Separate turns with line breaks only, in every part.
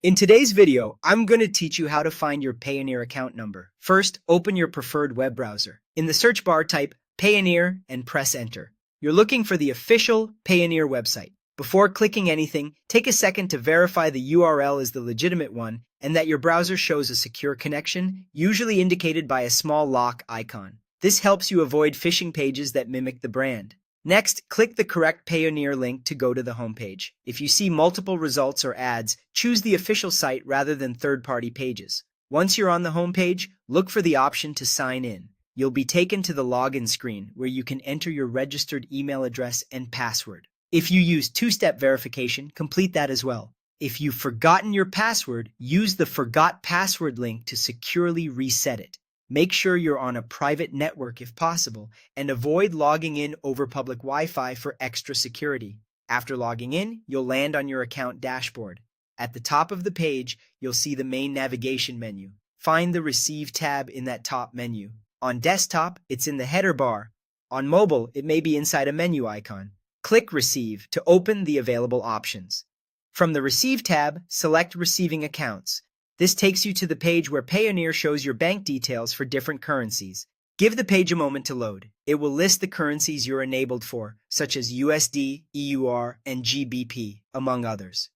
In today's video, I'm going to teach you how to find your Payoneer account number. First, open your preferred web browser. In the search bar, type Payoneer and press enter. You're looking for the official Payoneer website. Before clicking anything, take a second to verify the URL is the legitimate one and that your browser shows a secure connection, usually indicated by a small lock icon. This helps you avoid phishing pages that mimic the brand. Next, click the correct Payoneer link to go to the homepage. If you see multiple results or ads, choose the official site rather than third-party pages. Once you're on the homepage, look for the option to sign in. You'll be taken to the login screen where you can enter your registered email address and password. If you use two-step verification, complete that as well. If you've forgotten your password, use the Forgot Password link to securely reset it. Make sure you're on a private network if possible, and avoid logging in over public Wi-Fi for extra security. After logging in, you'll land on your account dashboard. At the top of the page, you'll see the main navigation menu. Find the Receive tab in that top menu. On desktop, it's in the header bar. On mobile, it may be inside a menu icon. Click Receive to open the available options. From the Receive tab, select Receiving Accounts. This takes you to the page where Payoneer shows your bank details for different currencies. Give the page a moment to load. It will list the currencies you're enabled for, such as USD, EUR, and GBP, among others.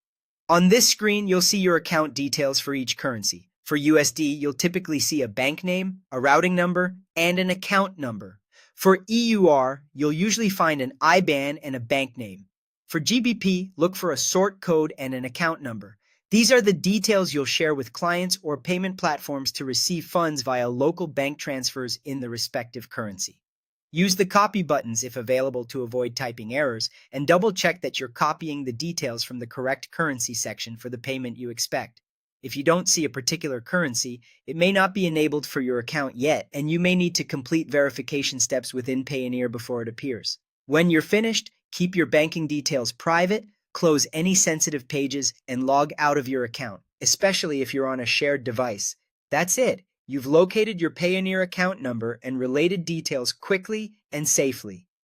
On this screen, you'll see your account details for each currency. For USD, you'll typically see a bank name, a routing number, and an account number. For EUR, you'll usually find an IBAN and a bank name. For GBP, look for a sort code and an account number. These are the details you'll share with clients or payment platforms to receive funds via local bank transfers in the respective currency. Use the copy buttons if available to avoid typing errors, and double-check that you're copying the details from the correct currency section for the payment you expect. If you don't see a particular currency, it may not be enabled for your account yet, and you may need to complete verification steps within Payoneer before it appears. When you're finished, keep your banking details private, close any sensitive pages, and log out of your account, especially if you're on a shared device. That's it. You've located your Payoneer account number and related details quickly and safely.